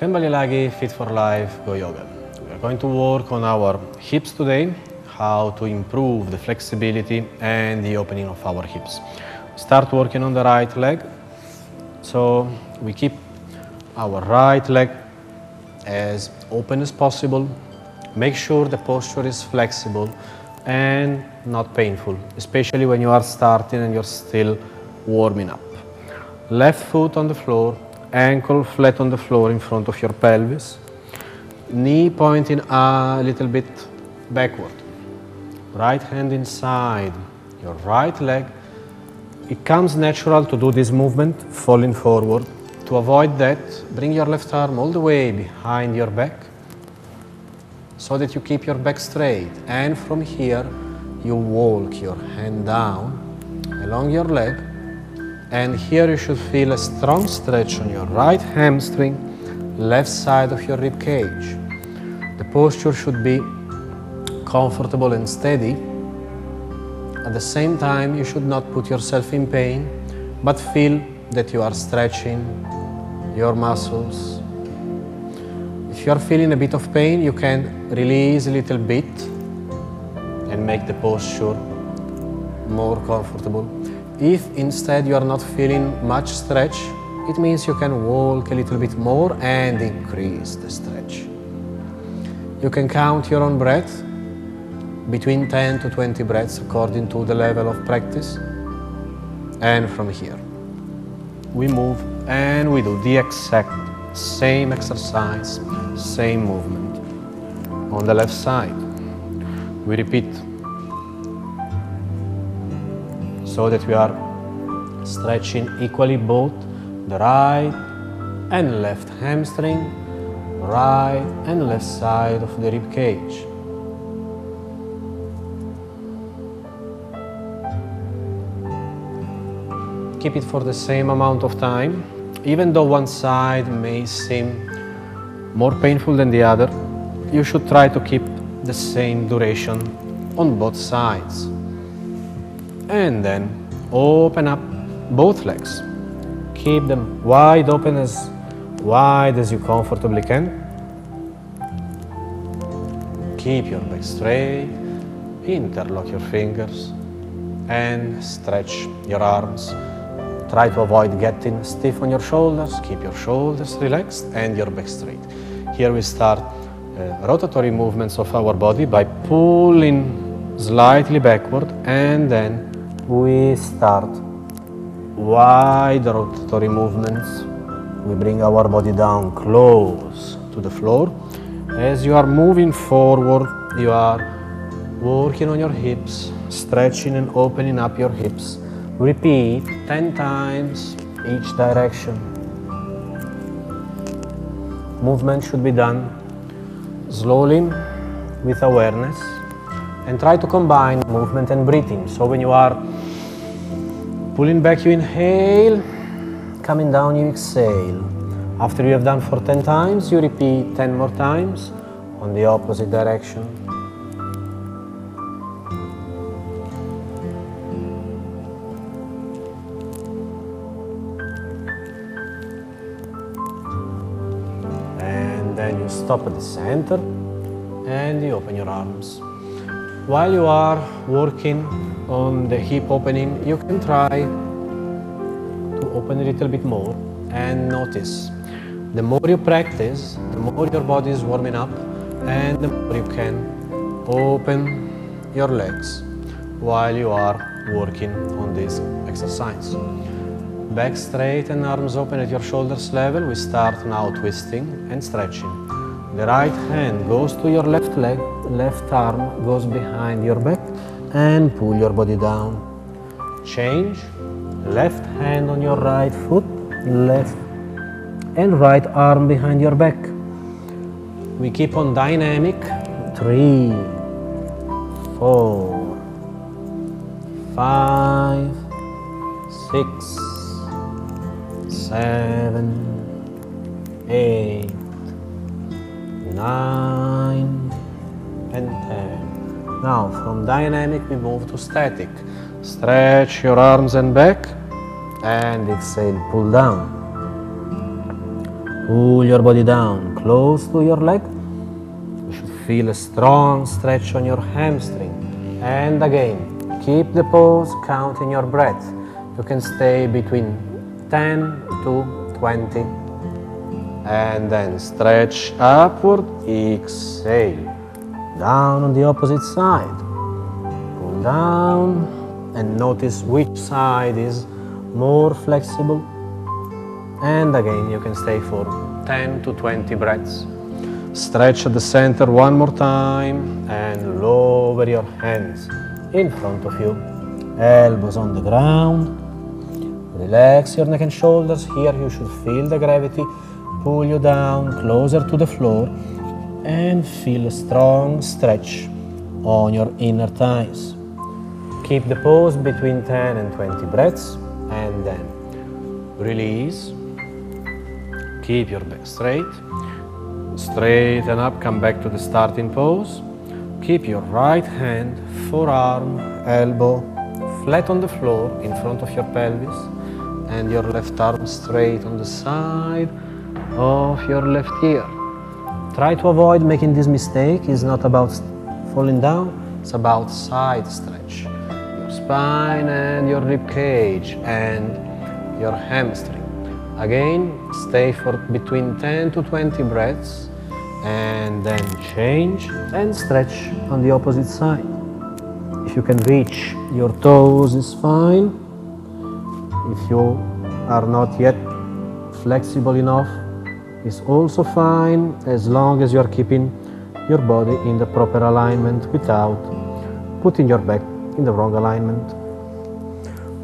Ken Balilagi, Fit for Life, Go Yoga. We are going to work on our hips today, how to improve the flexibility and the opening of our hips. Start working on the right leg. So we keep our right leg as open as possible. Make sure the posture is flexible and not painful, especially when you are starting and you're still warming up. Left foot on the floor, ankle flat on the floor in front of your pelvis, knee pointing a little bit backward. Right hand inside your right leg. It comes natural to do this movement, falling forward. To avoid that, bring your left arm all the way behind your back so that you keep your back straight. And from here, you walk your hand down along your leg. And here you should feel a strong stretch on your right hamstring, left side of your rib cage. The posture should be comfortable and steady. At the same time, you should not put yourself in pain, but feel that you are stretching your muscles. If you are feeling a bit of pain, you can release a little bit and make the posture more comfortable. If instead you are not feeling much stretch, it means you can walk a little bit more and increase the stretch. You can count your own breath, between 10 to 20 breaths according to the level of practice. And from here, we move and we do the exact same exercise, same movement. On the left side, we repeat so that we are stretching equally both the right and left hamstring, right and left side of the rib cage. Keep it for the same amount of time. Even though one side may seem more painful than the other, you should try to keep the same duration on both sides. And then open up both legs. Keep them wide open, as wide as you comfortably can. Keep your back straight, interlock your fingers and stretch your arms. Try to avoid getting stiff on your shoulders. Keep your shoulders relaxed and your back straight. Here we start rotatory movements of our body by pulling slightly backward, and then we start wide rotatory movements. We bring our body down close to the floor. As you are moving forward, you are working on your hips, stretching and opening up your hips. Repeat 10 times each direction. Movement should be done slowly with awareness, and try to combine movement and breathing. So when you are pulling back, you inhale, coming down, you exhale. After you have done for 10 times, you repeat 10 more times on the opposite direction. Then you stop at the center and you open your arms. While you are working on the hip opening, you can try to open a little bit more and notice. The more you practice, the more your body is warming up and the more you can open your legs while you are working on this exercise. Back straight and arms open at your shoulders level. We start now twisting and stretching. The right hand goes to your left leg, left arm goes behind your back and pull your body down. Change, left hand on your right foot, left and right arm behind your back. We keep on dynamic. 3, 4, 5, 6, 7, 8, 9 and 10. Now from dynamic we move to static. Stretch your arms and back and exhale, pull down. Pull your body down close to your leg. You should feel a strong stretch on your hamstring. And again, keep the pose, counting your breath. You can stay between 10 to 20. And then stretch upward, exhale. Down on the opposite side. Pull down and notice which side is more flexible. And again, you can stay for 10 to 20 breaths. Stretch at the center one more time and lower your hands in front of you. Elbows on the ground. Relax your neck and shoulders. Here you should feel the gravity pull you down closer to the floor and feel a strong stretch on your inner thighs. Keep the pose between 10 and 20 breaths and then release. Keep your back straight. Straighten up, come back to the starting pose. Keep your right hand, forearm, elbow flat on the floor in front of your pelvis and your left arm straight on the side of your left ear. Try to avoid making this mistake. It's not about falling down, it's about side stretch. Your spine and your rib cage and your hamstring. Again, stay for between 10 to 20 breaths and then change and stretch on the opposite side. If you can reach your toes, is fine. If you are not yet flexible enough, it's also fine, as long as you are keeping your body in the proper alignment without putting your back in the wrong alignment.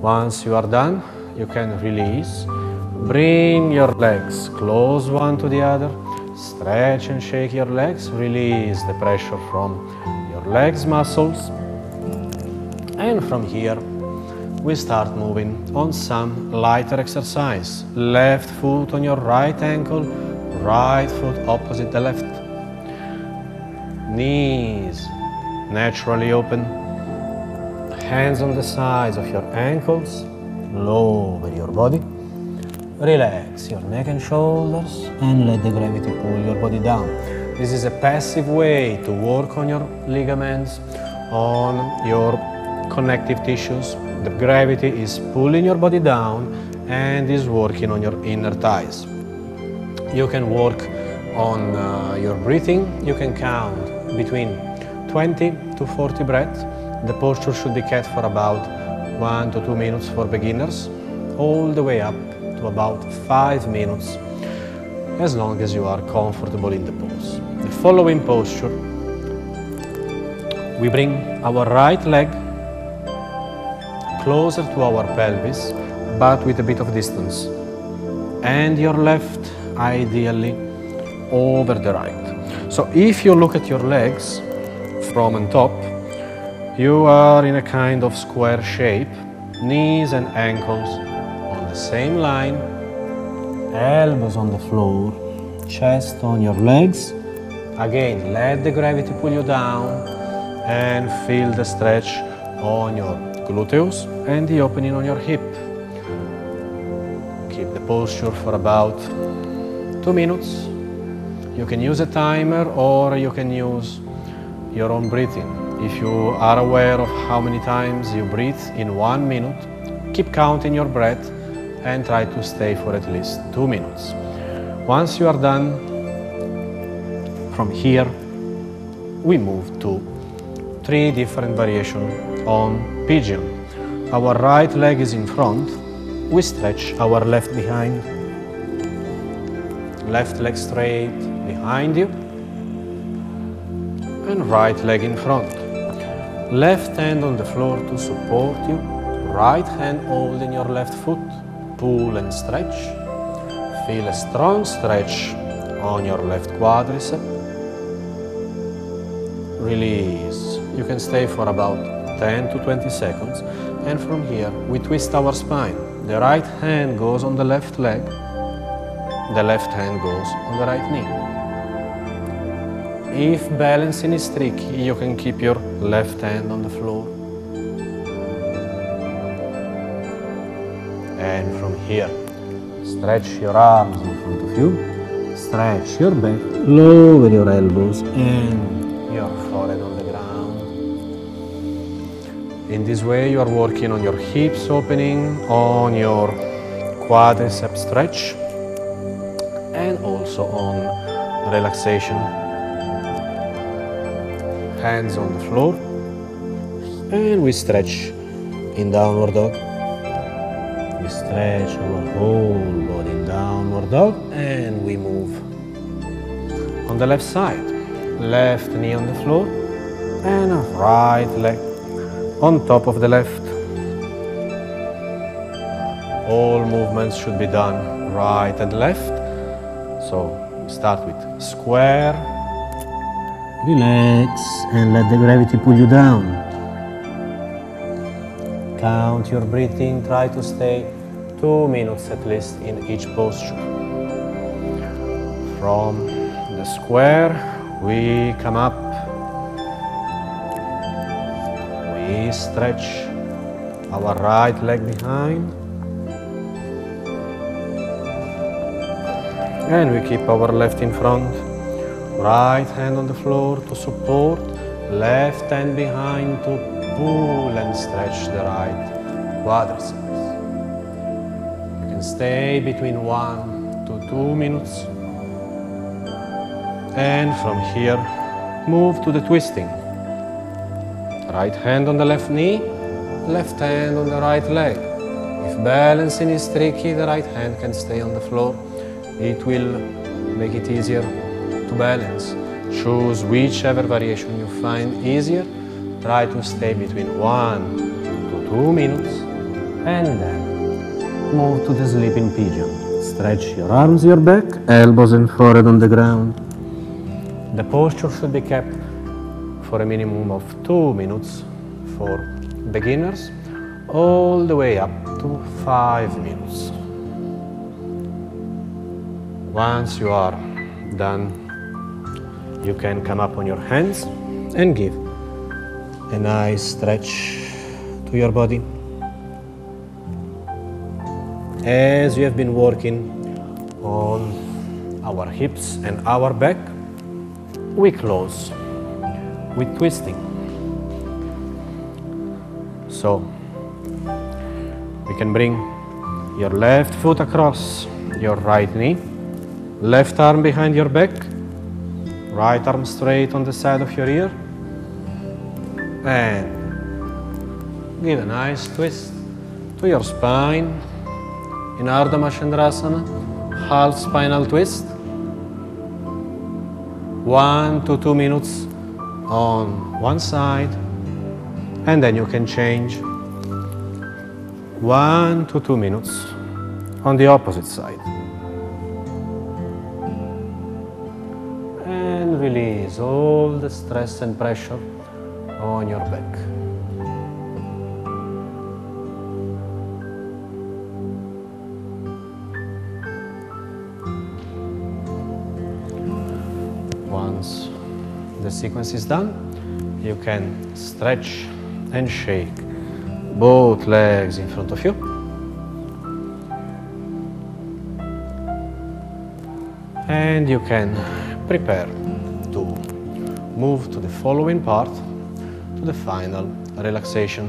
Once you are done, you can release. Bring your legs close one to the other. Stretch and shake your legs. Release the pressure from your legs muscles. And from here, we start moving on some lighter exercise. Left foot on your right ankle, right foot opposite the left. Knees naturally open. Hands on the sides of your ankles. Lower your body. Relax your neck and shoulders and let the gravity pull your body down. This is a passive way to work on your ligaments, on your connective tissues. The gravity is pulling your body down and is working on your inner thighs. You can work on your breathing. You can count between 20 to 40 breaths. The posture should be kept for about 1 to 2 minutes for beginners, all the way up to about 5 minutes, as long as you are comfortable in the pose. The following posture, we bring our right leg closer to our pelvis, but with a bit of distance, and your left ideally over the right. So if you look at your legs from on top, you are in a kind of square shape, knees and ankles on the same line, elbows on the floor, chest on your legs. Again, let the gravity pull you down and feel the stretch on your gluteus and the opening on your hip. Keep the posture for about 2 minutes. You can use a timer or you can use your own breathing. If you are aware of how many times you breathe in 1 minute, keep counting your breath and try to stay for at least 2 minutes. Once you are done, from here we move to 3 different variations on pigeon. Our right leg is in front. We stretch our left behind. Left leg straight behind you. And right leg in front. Left hand on the floor to support you. Right hand holding your left foot. Pull and stretch. Feel a strong stretch on your left quadricep. Release. You can stay for about 10 to 20 seconds. And from here, we twist our spine. The right hand goes on the left leg. The left hand goes on the right knee. If balancing is tricky, you can keep your left hand on the floor. And from here, stretch your arms in front of you. stretch your back, lower your elbows and your forehead on the ground. In this way you are working on your hips opening, on your quadriceps stretch and also on relaxation. Hands on the floor and we stretch in downward dog. We stretch our whole body in downward dog and we move. On the left side, left knee on the floor and right leg on top of the left. All movements should be done right and left. So we start with square, relax and let the gravity pull you down. Count your breathing, try to stay 2 minutes at least in each posture. From the square, we come up. We stretch our right leg behind. And we keep our left in front. Right hand on the floor to support. Left hand behind to pull and stretch the right quadriceps. You can stay between 1 to 2 minutes. And from here, move to the twisting. Right hand on the left knee, left hand on the right leg. If balancing is tricky, the right hand can stay on the floor. It will make it easier to balance. Choose whichever variation you find easier. Try to stay between 1 to 2 minutes and then move to the sleeping pigeon. Stretch your arms, your back, elbows and forehead on the ground. The posture should be kept for a minimum of 2 minutes for beginners, all the way up to 5 minutes. Once you are done, you can come up on your hands and give a nice stretch to your body. As we have been working on our hips and our back, we close with twisting. So we can bring your left foot across your right knee, left arm behind your back, right arm straight on the side of your ear, and give a nice twist to your spine in Ardha Matsyendrasana, half spinal twist. 1 to 2 minutes on one side, and then you can change 1 to 2 minutes on the opposite side. And release all the stress and pressure on your back. Once the sequence is done, you can stretch and shake both legs in front of you. And you can prepare to move to the following part, to the final relaxation.